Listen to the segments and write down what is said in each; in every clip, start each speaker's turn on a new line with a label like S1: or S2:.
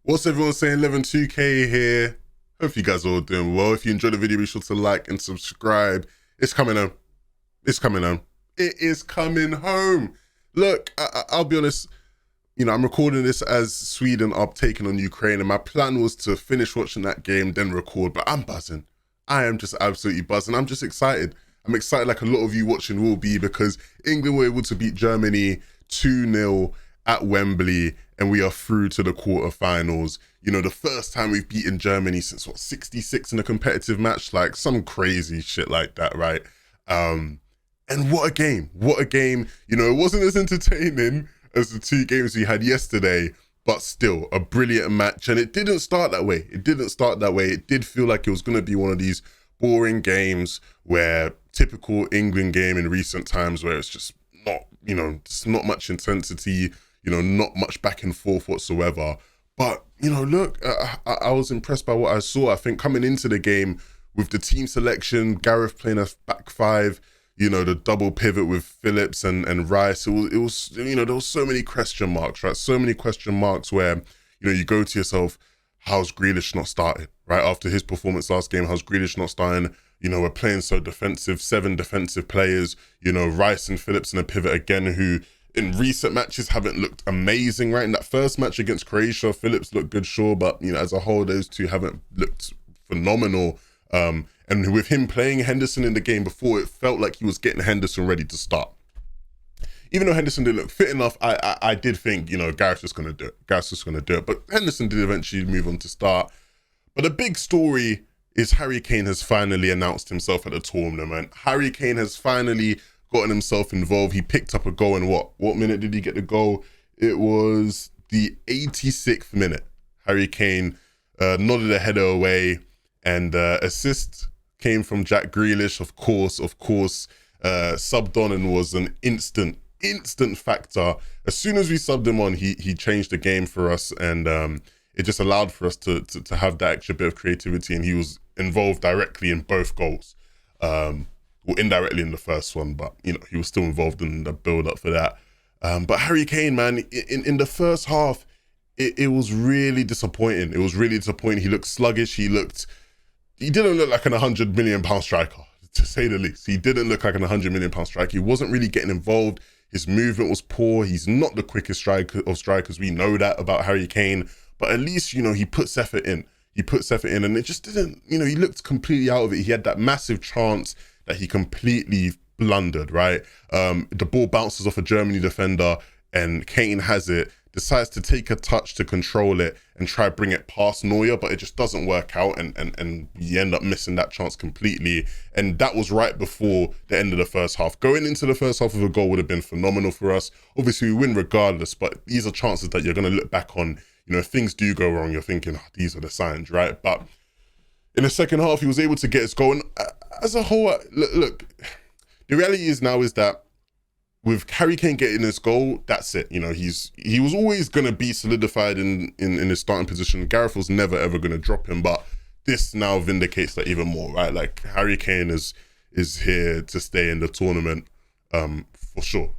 S1: What's everyone saying? 112K here. Hope you guys are all doing well. If you enjoyed the video, be sure to like and subscribe. It's coming home. It's coming home. It is coming home. Look, I'll be honest. I'm recording this as Sweden are taking on Ukraine, and my plan was to finish watching that game, then record, but I'm buzzing. I am just absolutely buzzing. I'm just excited. I'm excited like a lot of you watching will be, because England were able to beat Germany 2-0 at Wembley, and we are through to the quarterfinals. The first time we've beaten Germany since, 66 in a competitive match? Like some crazy shit like that, right? And what a game. What a game. It wasn't as entertaining as the two games we had yesterday, but still a brilliant match. And it didn't start that way. It did feel like it was going to be one of these boring games where typical England game in recent times, where it's just not, just not much intensity, not much back and forth whatsoever. But, look, I was impressed by what I saw. I think coming into the game with the team selection, Gareth playing a back five, the double pivot with Phillips and Rice, it was there was so many question marks, right? So many question marks where, you go to yourself, how's Grealish not starting, right? After his performance last game, how's Grealish not starting? We're playing so defensive, 7 defensive players, Rice and Phillips in a pivot again, who in recent matches haven't looked amazing, right? In that first match against Croatia, Phillips looked good, sure, but, as a whole, those two haven't looked phenomenal. And with him playing Henderson in the game before, it felt like he was getting Henderson ready to start. Even though Henderson didn't look fit enough, I did think, Gareth's just going to do it. But Henderson did eventually move on to start. But the big story is Harry Kane has finally announced himself at the tournament. Harry Kane has finally gotten himself involved. He picked up a goal in what minute did he get the goal? It was the 86th minute. Harry Kane nodded a header away, and assist came from Jack Grealish, of course, subbed on and was an instant factor. As soon as we subbed him on, he changed the game for us, and it just allowed for us to have that extra bit of creativity, and he was involved directly in both goals. Well, indirectly in the first one, but, he was still involved in the build-up for that. But Harry Kane, man, in the first half, it was really disappointing. He looked sluggish. He didn't look like an £100 million striker, to say the least. He didn't look like an £100 million striker. He wasn't really getting involved. His movement was poor. He's not the quickest striker of strikers. We know that about Harry Kane. But at least, he puts effort in. And it just didn't, he looked completely out of it. He had that massive chance that he completely blundered, right? The ball bounces off a Germany defender, and Kane has it, decides to take a touch to control it and try to bring it past Neuer, but it just doesn't work out, and you end up missing that chance completely. And that was right before the end of the first half. Going into the first half of a goal would have been phenomenal for us. Obviously, we win regardless, but these are chances that you're going to look back on. If things do go wrong, you're thinking, these are the signs, right? But in the second half, he was able to get his goal. And as a whole, look, the reality is that with Harry Kane getting his goal, that's it. He was always going to be solidified in his starting position. Gareth was never, ever going to drop him. But this now vindicates that even more, right? Like, Harry Kane is here to stay in the tournament, for sure.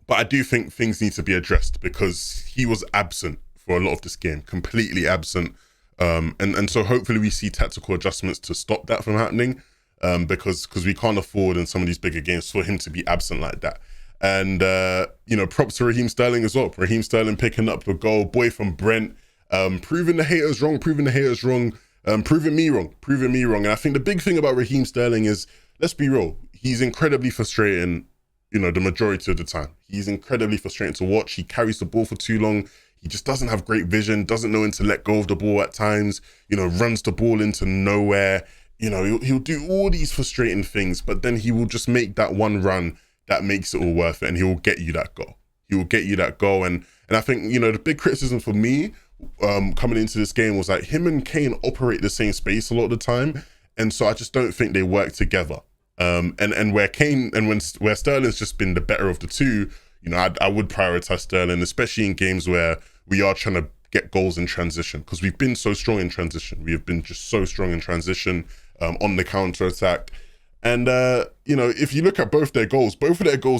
S1: But I do think things need to be addressed, because he was absent for a lot of this game, completely absent. And so hopefully we see tactical adjustments to stop that from happening, because we can't afford in some of these bigger games for him to be absent like that. And, props to Raheem Sterling as well. Raheem Sterling picking up the goal, boy from Brent, proving the haters wrong, proving me wrong. And I think the big thing about Raheem Sterling is, let's be real, he's incredibly frustrating, the majority of the time. He's incredibly frustrating to watch. He carries the ball for too long. He just doesn't have great vision, doesn't know when to let go of the ball at times, runs the ball into nowhere. He'll do all these frustrating things, but then he will just make that one run that makes it all worth it, and he will get you that goal. And I think, the big criticism for me coming into this game was that him and Kane operate the same space a lot of the time, and so I just don't think they work together. And where Sterling's just been the better of the two, I would prioritize Sterling, especially in games where we are trying to get goals in transition, because we've been so strong in transition. We have been just so strong in transition, on the counter attack. And, you know, if you look at both their goals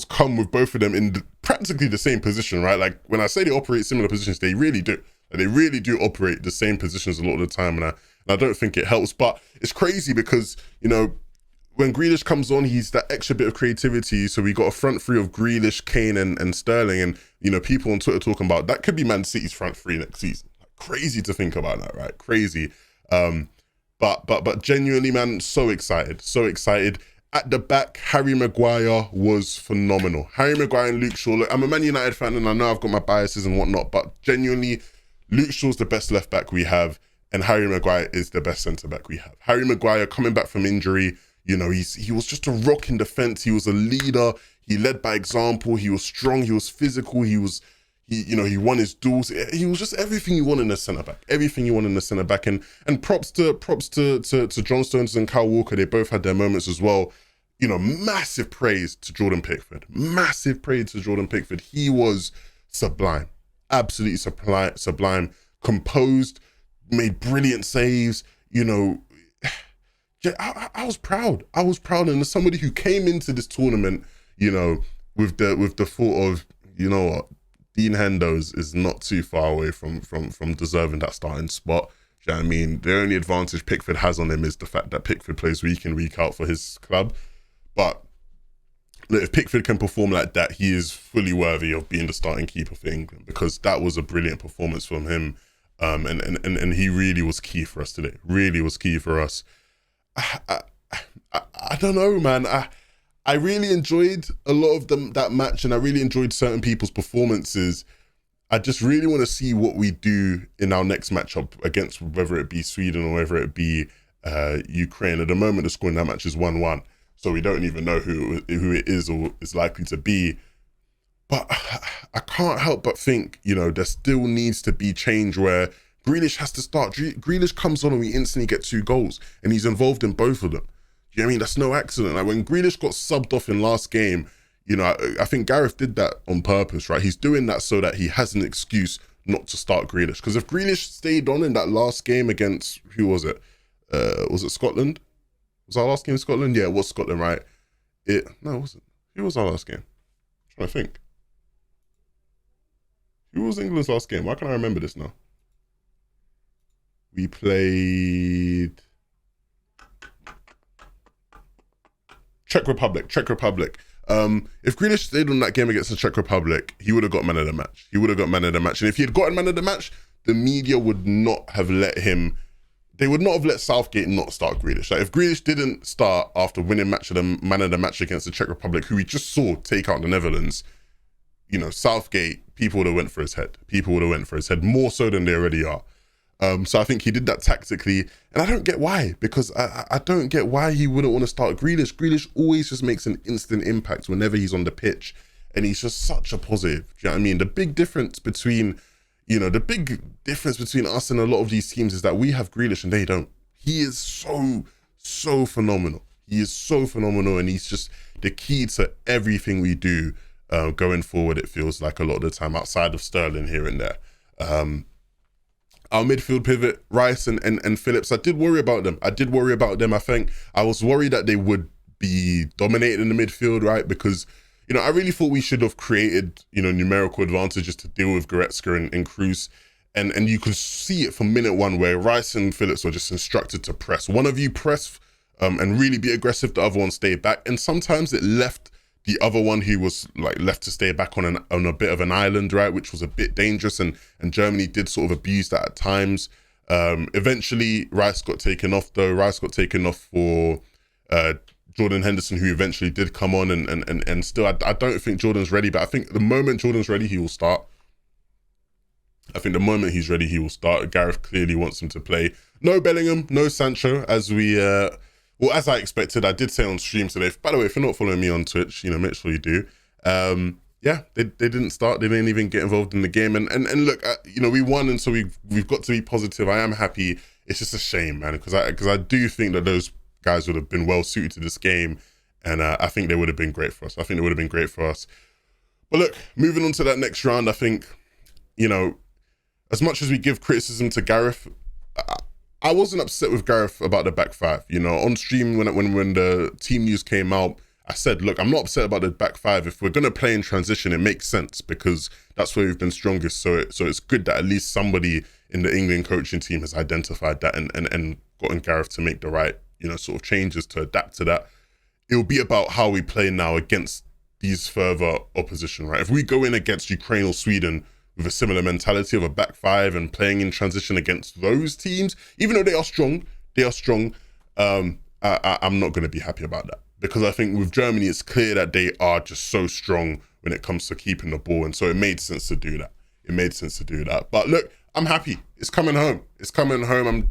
S1: come with both of them in practically the same position, right? Like, when I say they operate similar positions, they really do. They really do operate the same positions a lot of the time, and I don't think it helps. But it's crazy because, you know, when Grealish comes on, he's that extra bit of creativity. So we got a front three of Grealish, Kane, and Sterling. And, you know, people on Twitter talking about that could be Man City's front three next season. Crazy to think about that, right? Crazy. But genuinely, man, so excited. At the back, Harry Maguire was phenomenal. Harry Maguire and Luke Shaw. Look, I'm a Man United fan, and I know I've got my biases and whatnot, but genuinely, Luke Shaw's the best left back we have, and Harry Maguire is the best centre back we have. Harry Maguire coming back from injury, you know, he was just a rock in defence. He was a leader. He led by example. He was strong. He was physical. He won his duels. He was just everything you want in a centre back. Everything you want in a centre back. And props to John Stones and Kyle Walker. They both had their moments as well. You know, massive praise to Jordan Pickford. Massive praise to Jordan Pickford. He was sublime. Absolutely sublime. Composed, made brilliant saves. You know, I was proud. And as somebody who came into this tournament, you know, with the thought of, you know what, Dean Hendo's is not too far away from deserving that starting spot. Do you know what I mean? The only advantage Pickford has on him is the fact that Pickford plays week in, week out for his club. But look, if Pickford can perform like that, he is fully worthy of being the starting keeper for England, because that was a brilliant performance from him. And he really was key for us today. Really was key for us. I don't know, man. I really enjoyed a lot of that match, and I really enjoyed certain people's performances. I just really want to see what we do in our next matchup against, whether it be Sweden or whether it be Ukraine. At the moment, the score in that match is 1-1, so we don't even know who it is or is likely to be. But I can't help but think, you know, there still needs to be change where Grealish has to start. Grealish comes on and we instantly get 2 goals, and he's involved in both of them. You know what I mean? That's no accident. Like, when Grealish got subbed off in last game, you know, I think Gareth did that on purpose, right? He's doing that so that he has an excuse not to start Grealish. Because if Grealish stayed on in that last game against, who was it? Was it Scotland? Was our last game Scotland? Yeah, it was Scotland, right? No, it wasn't. Who was our last game? I'm trying to think. Who was England's last game? Why can't I remember this now? We played Czech Republic. If Grealish stayed on that game against the Czech Republic, he would have got man of the match. And if he had gotten man of the match, the media would not have let him. They would not have let Southgate not start Grealish. Like, if Grealish didn't start after winning man of the match against the Czech Republic, who we just saw take out the Netherlands, you know, Southgate, people would have went for his head. More so than they already are. So I think he did that tactically, and I don't get why, because I don't get why he wouldn't want to start Grealish. Grealish always just makes an instant impact whenever he's on the pitch, and he's just such a positive. Do you know what I mean? The big difference between us and a lot of these teams is that we have Grealish and they don't. He is so phenomenal. He is so phenomenal, and he's just the key to everything we do going forward, it feels like, a lot of the time, outside of Sterling here and there. Our midfield pivot, Rice and Phillips, I did worry about them. I think I was worried that they would be dominated in the midfield, right? Because, you know, I really thought we should have created, you know, numerical advantages to deal with Goretzka and Kroos. And you could see it from minute one where Rice and Phillips were just instructed to press. One of you press and really be aggressive, the other one stay back. And sometimes it left the other one who was like left to stay back on a bit of an island, right, which was a bit dangerous, and Germany did sort of abuse that at times. Eventually, Rice got taken off for Jordan Henderson, who eventually did come on, and still, I don't think Jordan's ready, but I think the moment Jordan's ready, he will start. Gareth clearly wants him to play. No Bellingham, no Sancho, as I expected. I did say on stream today, by the way, if you're not following me on Twitch, you know, make sure you do. They didn't start. They didn't even get involved in the game. And look, you know, we won, and so we've got to be positive. I am happy. It's just a shame, man, because I do think that those guys would have been well suited to this game, and I think they would have been great for us. But look, moving on to that next round, I think, you know, as much as we give criticism to Gareth, I wasn't upset with Gareth about the back five. You know, on stream when the team news came out, I said, look, I'm not upset about the back five. If we're gonna play in transition, it makes sense because that's where we've been strongest. So it's good that at least somebody in the England coaching team has identified that and gotten Gareth to make the right, you know, sort of changes to adapt to that. It'll be about how we play now against these further opposition, right? If we go in against Ukraine or Sweden with a similar mentality of a back five and playing in transition against those teams, even though they are strong, I'm not going to be happy about that. Because I think with Germany, it's clear that they are just so strong when it comes to keeping the ball. And so it made sense to do that. But look, I'm happy. It's coming home.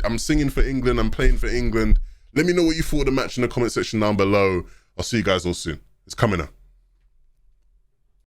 S1: I'm singing for England. I'm playing for England. Let me know what you thought of the match in the comment section down below. I'll see you guys all soon. It's coming up.